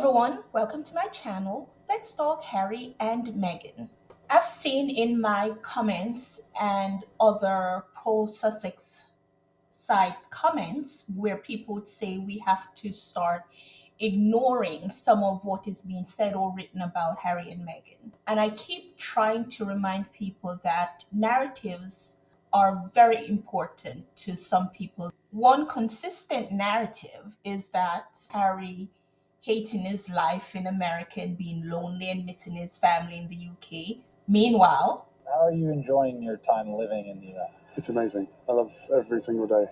everyone, welcome to my channel. Let's talk Harry and Meghan. I've seen in my comments and other pro Sussex side comments where people would say we have to start ignoring some of what is being said or written about Harry and Meghan. And I keep trying to remind people that narratives are very important to some people. One consistent narrative is that Harry hating his life in America and being lonely and missing his family in the UK. Meanwhile, how are you enjoying your time living in the US? It's amazing. I love every single day.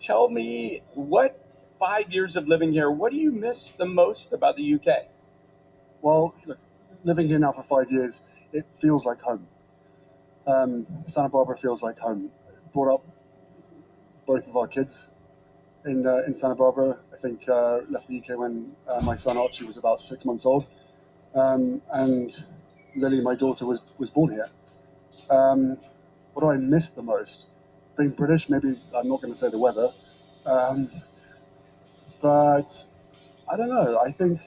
Tell me, what 5 years of living here, what do you miss the most about the UK? Well, look, living here now for 5 years, it feels like home. Santa Barbara feels like home. Brought up both of our kids in Santa Barbara. I think left the UK when my son Archie was about 6 months old, and Lily, my daughter, was born here. What do I miss the most? Being British, maybe I'm not going to say the weather, but I don't know. I think,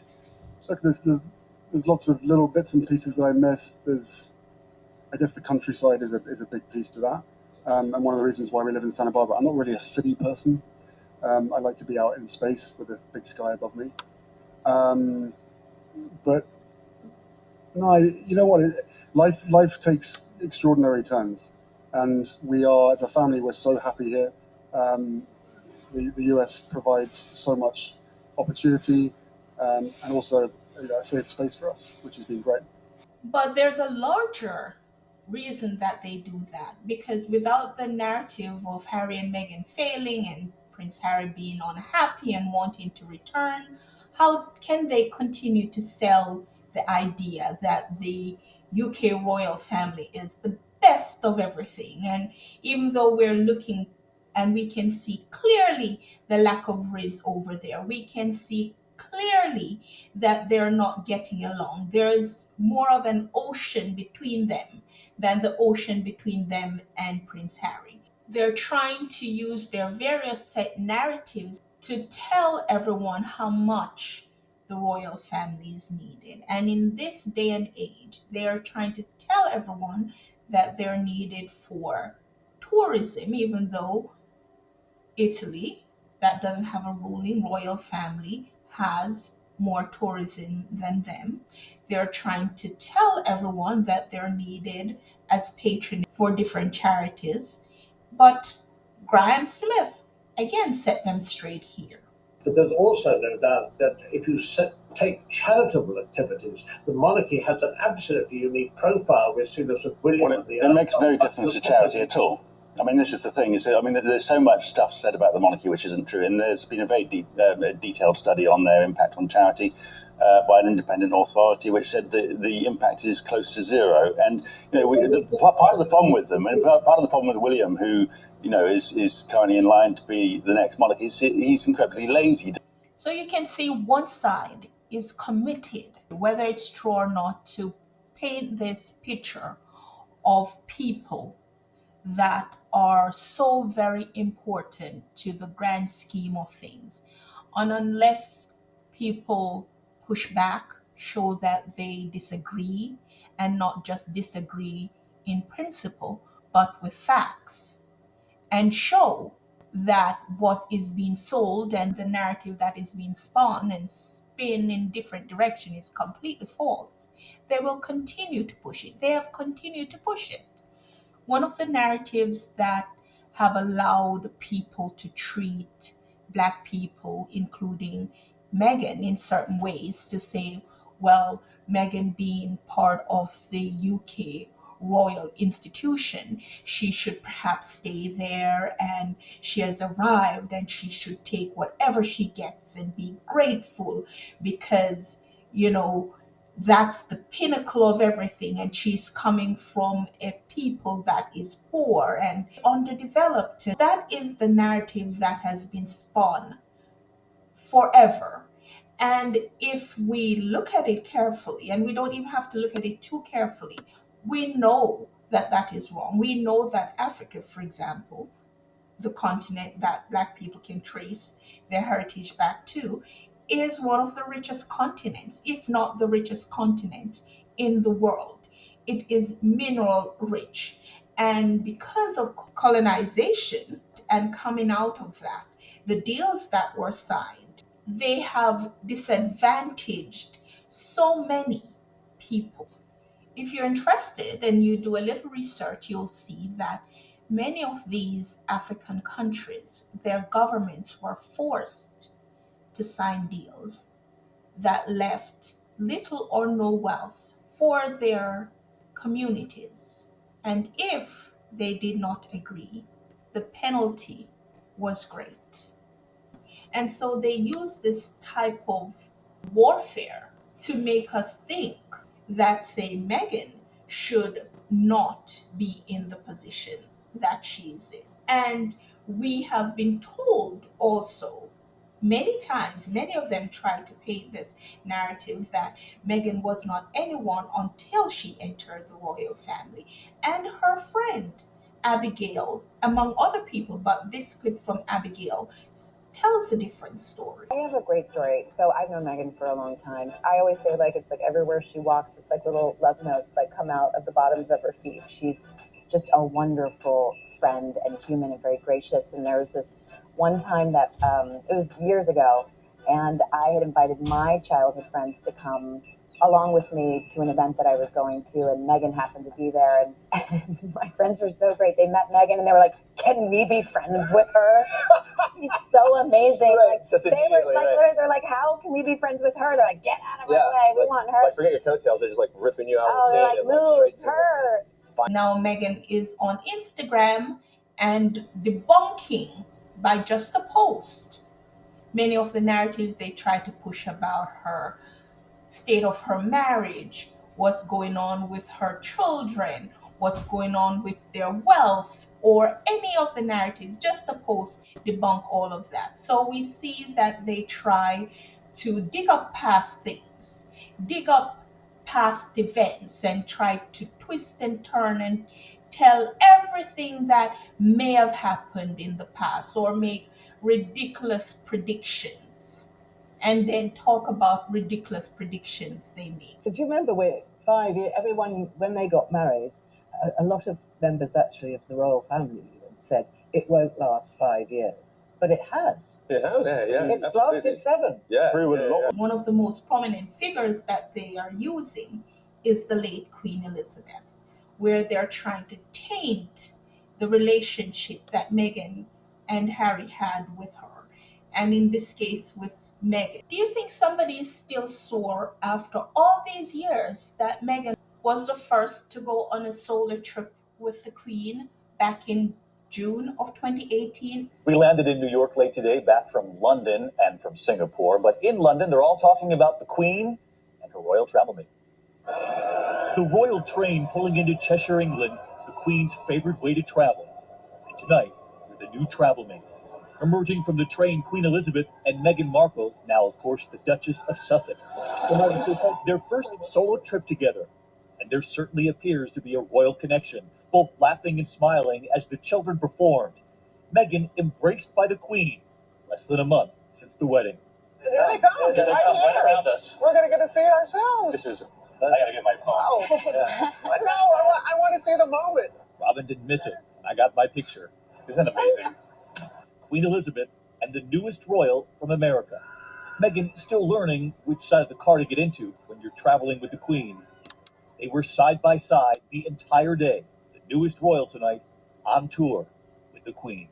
look, there's lots of little bits and pieces that I miss. I guess the countryside is a big piece to that, and one of the reasons why we live in Santa Barbara. I'm not really a city person. I like to be out in space with a big sky above me. But no, you know what? Life takes extraordinary turns, and we are, as a family, we're so happy here. The US provides so much opportunity, and also a safe space for us, which has been great. but there's a larger reason that they do that because without the narrative of Harry and Meghan failing and Prince Harry being unhappy and wanting to return, how can they continue to sell the idea that the UK royal family is the best of everything? And even though we're looking and we can see clearly the lack of riz over there, we can see clearly that they're not getting along. There is more of an ocean between them than the ocean between them and Prince Harry. They're trying to use their various set narratives to tell everyone how much the royal family is needed. And in this day and age, they're trying to tell everyone that they're needed for tourism, even though Italy, that doesn't have a ruling royal family, has more tourism than them. They're trying to tell everyone that they're needed as patron for different charities. But Graham Smith again set them straight here. But there's also no doubt that if you take charitable activities, the monarchy has an absolutely unique profile. We've seen this with William. Well, it makes no difference to charity at all. I mean, this is the thing. There's so much stuff said about the monarchy which isn't true, and there's been a very detailed study on their impact on charity by an independent authority, which said the impact is close to zero. And part of the problem with them, and part of the problem with William, who is currently in line to be the next monarch, is he's incredibly lazy. So you can see one side is committed, whether it's true or not, to paint this picture of people that are so very important to the grand scheme of things. And unless people push back, show that they disagree, and not just disagree in principle, but with facts, and show that what is being sold and the narrative that is being spun and spin in different direction is completely false, they will continue to push it. They have continued to push it. One of the narratives that have allowed people to treat Black people, including Meghan, in certain ways, to say, well, Meghan being part of the UK royal institution, she should perhaps stay there, and she has arrived and she should take whatever she gets and be grateful because, that's the pinnacle of everything, and she's coming from a people that is poor and underdeveloped. That is the narrative that has been spun forever. And if we look at it carefully, and we don't even have to look at it too carefully, we know that that is wrong. We know that Africa, for example, the continent that Black people can trace their heritage back to, is one of the richest continents, if not the richest continent in the world. It is mineral rich. And because of colonization and coming out of that, the deals that were signed, they have disadvantaged so many people. If you're interested and you do a little research, you'll see that many of these African countries, their governments were forced to sign deals that left little or no wealth for their communities. And if they did not agree, the penalty was great. And so they use this type of warfare to make us think that, say, Meghan should not be in the position that she is in. And we have been told also many times, many of them try to paint this narrative that Meghan was not anyone until she entered the royal family. And her friend, Abigail, among other people, but this clip from Abigail tells a different story. I have a great story. So I've known Meghan for a long time. I always say, like, it's like everywhere she walks, it's like little love notes like come out of the bottoms of her feet. She's just a wonderful friend and human and very gracious. And there was this one time that it was years ago, and I had invited my childhood friends to come along with me to an event that I was going to, and Meghan happened to be there. And my friends were so great. They met Meghan and they were like, "Can we be friends with her? She's so amazing." Right, like just they were immediately, like, right. literally, they're like, "How can we be friends with her?" They're like, "Get out of our way. We want her." Like, forget your coattails. They're just like ripping you out of Oh, the they're scene. like, and, "Move, straight it's to it. her." Now Meghan is on Instagram and debunking by just a post many of the narratives they try to push about her state of her marriage, what's going on with her children, what's going on with their wealth, or any of the narratives. Just a post debunk all of that. So we see that they try to dig up past things, dig up past events, and try to twist and turn and tell everything that may have happened in the past or make ridiculous predictions and then talk about ridiculous predictions they made. So do you remember when 5 years, everyone, when they got married, a lot of members actually of the royal family said it won't last 5 years. But it has. It has. Yeah, It's absolutely. lasted 7. Yeah. Through a lot. One of the most prominent figures that they are using is the late Queen Elizabeth, where they're trying to taint the relationship that Meghan and Harry had with her, and in this case with Meghan. Do you think somebody is still sore after all these years that Meghan was the first to go on a solo trip with the Queen back in June of 2018? We landed in New York late today, back from London and from Singapore. But in London, they're all talking about the Queen and her royal travel mate. The royal train pulling into Cheshire, England, the Queen's favorite way to travel. And tonight, with a new travel mate. Emerging from the train, Queen Elizabeth and Meghan Markle, now of course the Duchess of Sussex. Their first solo trip together. And there certainly appears to be a royal connection, both laughing and smiling as the children performed. Meghan embraced by the Queen, less than a month since the wedding. Here they come. They're right around us. We're going to get to see it ourselves. This is I gotta get my phone. Oh, no, I want to see the moment. Robin didn't miss it, and I got my picture. Isn't that amazing? Queen Elizabeth and the newest royal from America. Meghan still learning which side of the car to get into when you're traveling with the Queen. They were side by side the entire day. The newest royal tonight on tour with the Queen.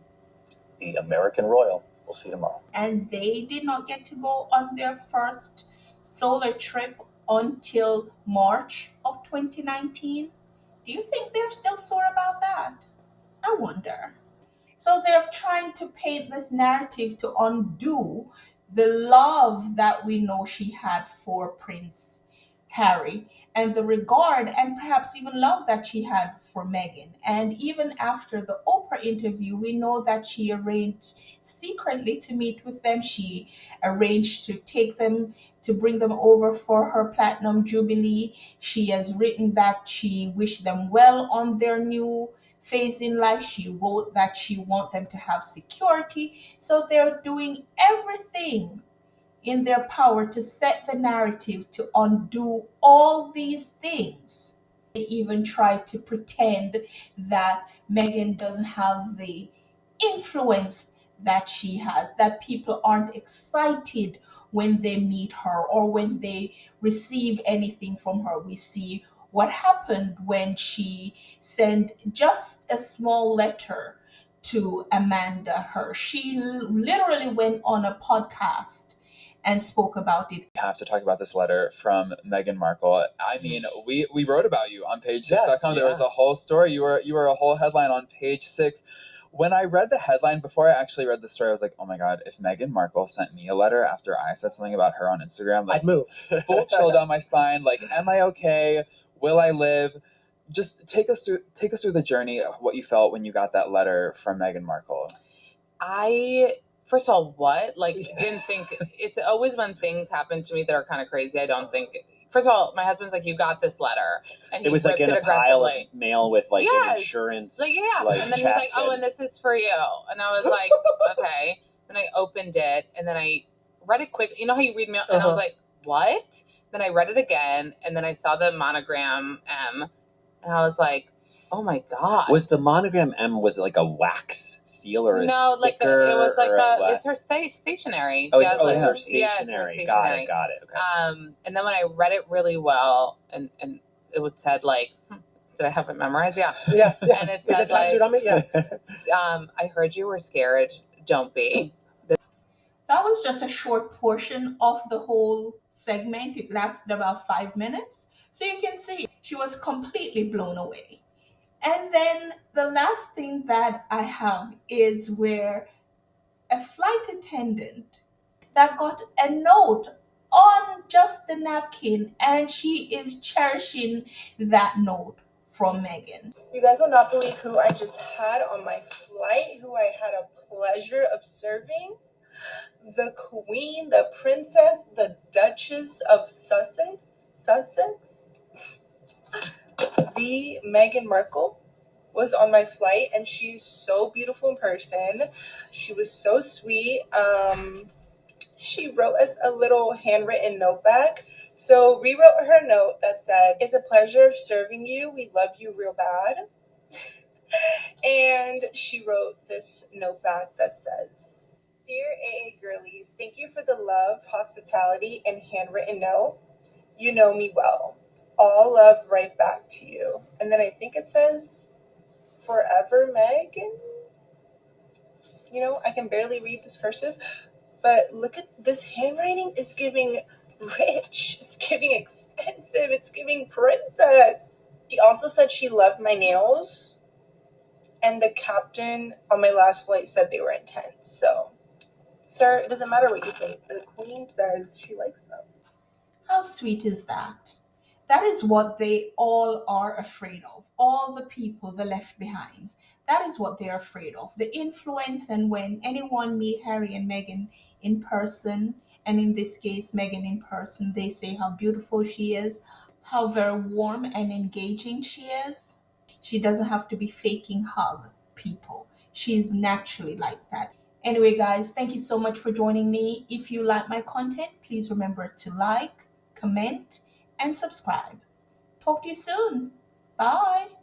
The American royal. We'll see you tomorrow. And they did not get to go on their first solo trip until March of 2019. Do you think they're still sore about that? I wonder. So they're trying to paint this narrative to undo the love that we know she had for Prince Harry and the regard and perhaps even love that she had for Meghan. And even after the Oprah interview, we know that she arranged secretly to meet with them. She arranged to take them to bring them over for her platinum jubilee. She has written that she wished them well on their new phase in life. She wrote that she wants them to have security. So they're doing everything in their power to set the narrative to undo all these things. They even try to pretend that Meghan doesn't have the influence that she has, that people aren't excited when they meet her or when they receive anything from her. We see what happened when she sent just a small letter to Amanda Hirsch. She literally went on a podcast and spoke about it. Have to talk about this letter from Meghan Markle. I mean, we wrote about you on page6.com. There was a whole story. You were a whole headline on page 6. When I read the headline, before I actually read the story, I was like, oh my God, if Meghan Markle sent me a letter after I said something about her on Instagram, like, I'd move. Full chill down my spine. Like, am I okay? Will I live? Just take us through the journey of what you felt when you got that letter from Meghan Markle. First of all, what? Like, didn't think. It's always when things happen to me that are kind of crazy, I don't think. First of all, my husband's like, you got this letter. And he It was like ripped in it a pile of aggressively. mail with like an Yes. insurance. Like, yeah. Like, And then he was check like, oh, and this is for you. And I was like, okay. Then I opened it and then I read it quick. You know how you read mail? And I was like, what? Then I read it again and then I saw the monogram M and I was like, oh my God. Was the monogram M, was it like a wax seal or a No, like sticker? it was like or it's her stationery. Oh, She it's has, like, her yeah, it's her stationery. stationery. Got it. Okay. And then when I read it really well, and it would said like, did I have it memorized? Yeah. Yeah. And it Is it said tattooed on me? Yeah. I heard you were scared. Don't be. That was just a short portion of the whole segment. It lasted about 5 minutes. So you can see she was completely blown away. And then the last thing that I have is where a flight attendant that got a note on just the napkin and she is cherishing that note from Meghan. You guys will not believe who I just had on my flight, who I had a pleasure of serving. The Queen, the Princess, the Duchess of Sussex. The Meghan Markle was on my flight and she's so beautiful in person. She was so sweet. She wrote us a little handwritten note back. So rewrote her note that said, it's a pleasure serving you. We love you real bad. And she wrote this note back that says, Dear AA girlies, thank you for the love, hospitality, and handwritten note. You know me well. All love right back to you. And then I think it says, Forever Meghan. You know, I can barely read this cursive, but look at this handwriting is giving rich. It's giving expensive. It's giving princess. She also said she loved my nails, and the captain on my last flight said they were intense. So, sir, it doesn't matter what you think. The queen says she likes them. How sweet is that? That is what they all are afraid of. All the people, the left behinds. That is what they're afraid of. The influence, and when anyone meet Harry and Meghan in person, and in this case, Meghan in person, they say how beautiful she is, how very warm and engaging she is. She doesn't have to be faking hug people. She's naturally like that. Anyway, guys, thank you so much for joining me. If you like my content, please remember to like, comment, and subscribe. Talk to you soon. Bye.